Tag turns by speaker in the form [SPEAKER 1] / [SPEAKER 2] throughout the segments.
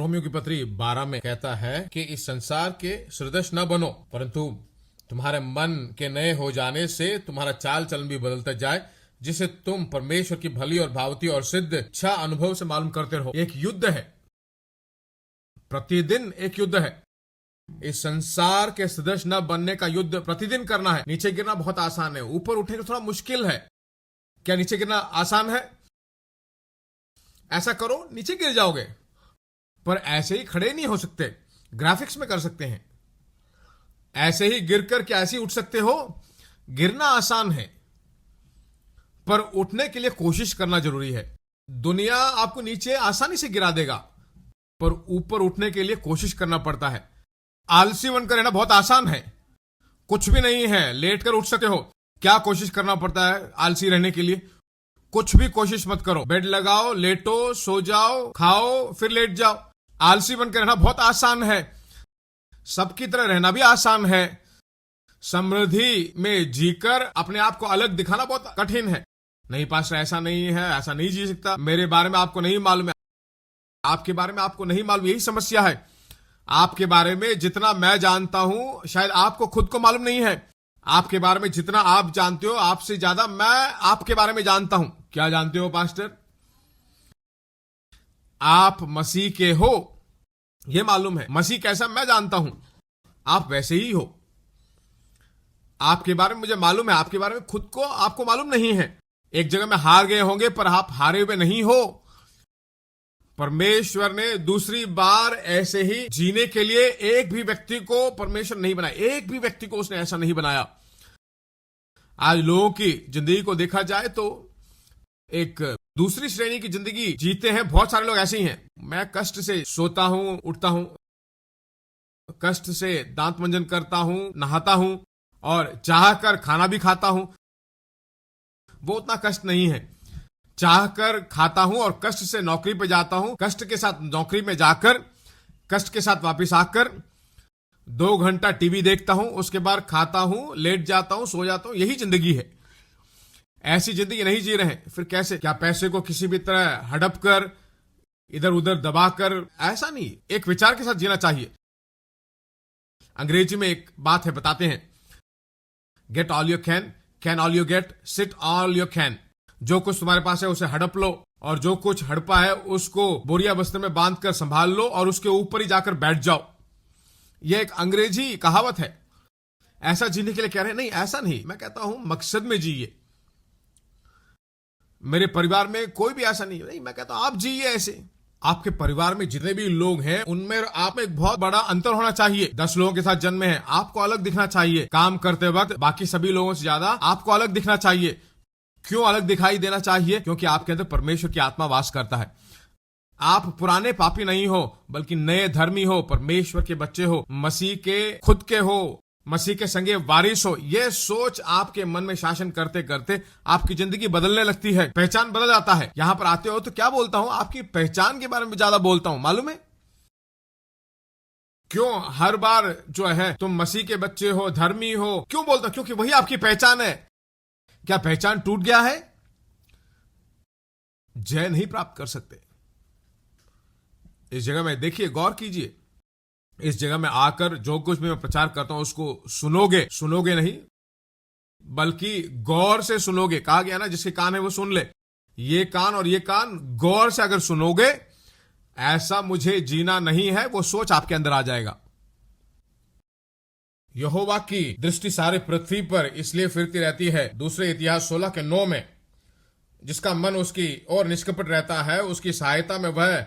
[SPEAKER 1] Romeo की पत्री 12 में कहता है कि इस संसार के सदृश न बनो, परंतु तुम्हारे मन के नए हो जाने से तुम्हारा चाल चलन भी बदलता जाए, जिसे तुम परमेश्वर की भली और भावती और सिद्ध इच्छा अनुभव से मालूम करते रहो। एक युद्ध है, प्रतिदिन एक युद्ध है। इस संसार के सदृश न बनने का युद्ध प्रतिदिन करना है। नीचे गिरना बहुत आसान है, ऊपर उठने थोड़ा मुश्किल है। क्या नीचे गिरना आसान है? ऐसा करो, नीचे गिर जाओगे, पर ऐसे ही खड़े नहीं हो सकते। ग्राफिक्स में कर सकते हैं। ऐसे ही गिरकर क्या ऐसे ही उठ सकते हो? गिरना आसान है, पर उठने के लिए कोशिश करना जरूरी है। दुनिया आपको नीचे आसानी से गिरा देगा, पर ऊपर उठने के लिए कोशिश करना पड़ता है। आलसी बनकर रहना बहुत आसान है, कुछ भी नहीं है, लेट कर उठ सके हो। क्या कोशिश करना पड़ता है आलसी रहने के लिए? कुछ भी कोशिश मत करो। बेड लगाओ, लेटो, सो जाओ, खाओ, फिर लेट जाओ। आलसी बनकर रहना बहुत आसान है, सबकी तरह रहना भी आसान है। समृद्धि में जीकर अपने आप को अलग दिखाना बहुत कठिन है। नहीं पास्टर, ऐसा नहीं है, ऐसा नहीं जी सकता, मेरे बारे में आपको नहीं मालूम है। आपके बारे में आपको नहीं मालूम, यही समस्या है। आपके बारे में जितना मैं जानता हूं, शायद आपको खुद को मालूम नहीं है। आपके बारे में जितना आप जानते हो, आपसे ज्यादा मैं आपके बारे में जानता हूं। क्या जानते हो पास्टर? आप मसीह के हो, यह मालूम है। मसीह कैसा मैं जानता हूं, आप वैसे ही हो। आपके बारे में मुझे मालूम है, आपके बारे में खुद को आपको मालूम नहीं है। एक जगह में हार गए होंगे, पर आप हारे हुए नहीं हो। परमेश्वर ने दूसरी बार ऐसे ही जीने के लिए एक भी व्यक्ति को परमेश्वर नहीं बनाया। एक भी व्यक्ति को उसने ऐसा नहीं बनाया। आज लोगों की जिंदगी को देखा जाए तो एक दूसरी श्रेणी की जिंदगी जीते हैं। बहुत सारे लोग ऐसे ही हैं। मैं कष्ट से सोता हूं, उठता हूं, कष्ट से दांत मंजन करता हूं, नहाता हूं और चाहकर खाना भी खाता हूं। वो उतना कष्ट नहीं है। चाहकर खाता हूं और कष्ट से नौकरी पे जाता हूं, कष्ट के साथ नौकरी में जाकर, कष्ट के साथ वापस आकर 2 घंटा टीवी देखता हूं, उसके बाद खाता हूं, लेट जाता हूं, सो जाता हूं। यही जिंदगी है। ऐसी जिंदगी नहीं जी रहे, फिर कैसे? क्या पैसे को किसी भी तरह हड़प कर, इधर उधर दबाकर? ऐसा नहीं, एक विचार के साथ जीना चाहिए। अंग्रेजी में एक बात है, बताते हैं, get all you can all you get, sit all you can. जो कुछ तुम्हारे पास है उसे हड़प लो, और जो कुछ हड़पा है उसको बोरिया बस्तर में बांधकर संभाल लो और उसके ऊपर ही जाकर बैठ जाओ। यह एक अंग्रेजी कहावत है। ऐसा जीने के लिए कह रहे हैं? नहीं, ऐसा नहीं। मैं कहता हूं मकसद में जिए। मेरे परिवार में कोई भी ऐसा नहीं। मैं कहता हूं आप जिए ऐसे। आपके परिवार में जितने भी लोग हैं, उनमें आप में एक बहुत बड़ा अंतर होना चाहिए। 10 लोगों के साथ जन्मे हैं, आपको अलग दिखना चाहिए। काम करते वक्त बाकी सभी लोगों से ज्यादा आपको अलग दिखना चाहिए। क्यों अलग दिखाई देना चाहिए? क्योंकि आपके अंदर परमेश्वर की आत्मा वास करता है। आप पुराने पापी नहीं हो, बल्कि नए धर्मी हो, परमेश्वर के बच्चे हो, मसीह के खुद के हो, मसीह के संगे वारिस हो। यह सोच आपके मन में शासन करते करते आपकी जिंदगी बदलने लगती है। पहचान बदल जाता है। यहां पर आते हो तो क्या बोलता हूं? आपकी पहचान के बारे में ज्यादा बोलता हूं, मालूम है क्यों? हर बार जो है तुम मसीह के बच्चे हो, धर्मी हो, क्यों बोलता? क्योंकि वही आपकी पहचान है। क्या पहचान टूट गया है? जय नहीं प्राप्त कर सकते। इस जगह में देखिए, गौर कीजिए। इस जगह में आकर जो कुछ भी मैं प्रचार करता हूं उसको सुनोगे नहीं, बल्कि गौर से सुनोगे। कहा गया ना, जिसके कान है वो सुन ले। ये कान और ये कान गौर से अगर सुनोगे, ऐसा मुझे जीना नहीं है, वो सोच आपके अंदर आ जाएगा। यहोवा की दृष्टि सारे पृथ्वी पर इसलिए फिरती रहती है, दूसरे इतिहास 16:9 में, जिसका मन उसकी ओर निष्कपट रहता है, उसकी सहायता में वह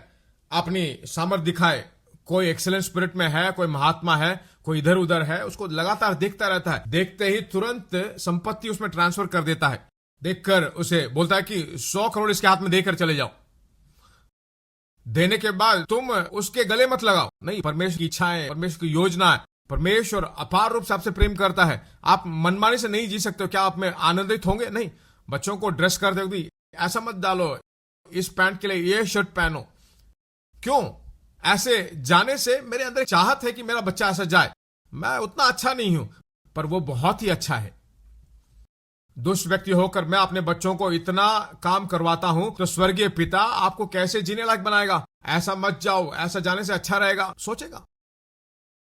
[SPEAKER 1] अपनी सामर्थ्य दिखाए। कोई एक्सेलेंट स्पिरिट में है, कोई महात्मा है, कोई इधर उधर है, उसको लगातार देखता रहता है। देखते ही तुरंत संपत्ति उसमें ट्रांसफर कर देता है। देखकर उसे बोलता है कि 100 करोड़ इसके हाथ में देकर चले जाओ। देने के बाद तुम उसके गले मत लगाओ। नहीं, परमेश्वर की इच्छा है, परमेश्वर की योजना है। परमेश्वर अपार रूप से आपसे प्रेम करता है। आप मनमानी से नहीं जी सकते हो। क्या आप में आनंदित होंगे? नहीं। बच्चों को ड्रेस करते हो भी ऐसा मत डालो, इस पैंट के लिए ये शर्ट पहनो। क्यों? ऐसे जाने से मेरे अंदर चाहत है कि मेरा बच्चा ऐसा जाए। मैं उतना अच्छा नहीं हूं, पर वो बहुत ही अच्छा है। दुष्ट व्यक्ति होकर मैं अपने बच्चों को इतना काम करवाता हूं, तो स्वर्गीय पिता आपको कैसे जीने लायक बनाएगा? ऐसा मत जाओ, ऐसा जाने से अच्छा रहेगा, सोचेगा।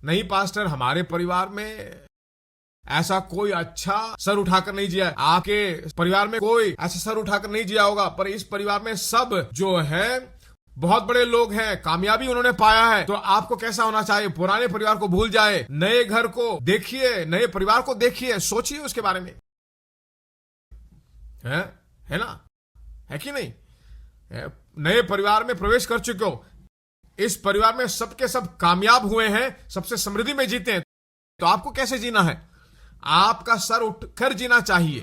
[SPEAKER 1] नहीं पास्टर, हमारे परिवार में ऐसा कोई अच्छा सर उठाकर नहीं जिया है। आपके परिवार में कोई ऐसा सर उठाकर नहीं जिया होगा, पर इस परिवार में सब जो है बहुत बड़े लोग हैं, कामयाबी उन्होंने पाया है। तो आपको कैसा होना चाहिए? पुराने परिवार को भूल जाए, नए घर को देखिए, नए परिवार को देखिए, सोचिए उसके बारे में। है ना? है कि नहीं? नए परिवार में प्रवेश कर चुके हो, इस परिवार में सबके सब कामयाब हुए हैं, सबसे समृद्धि में जीते हैं, तो आपको कैसे जीना है? आपका सर उठकर जीना चाहिए।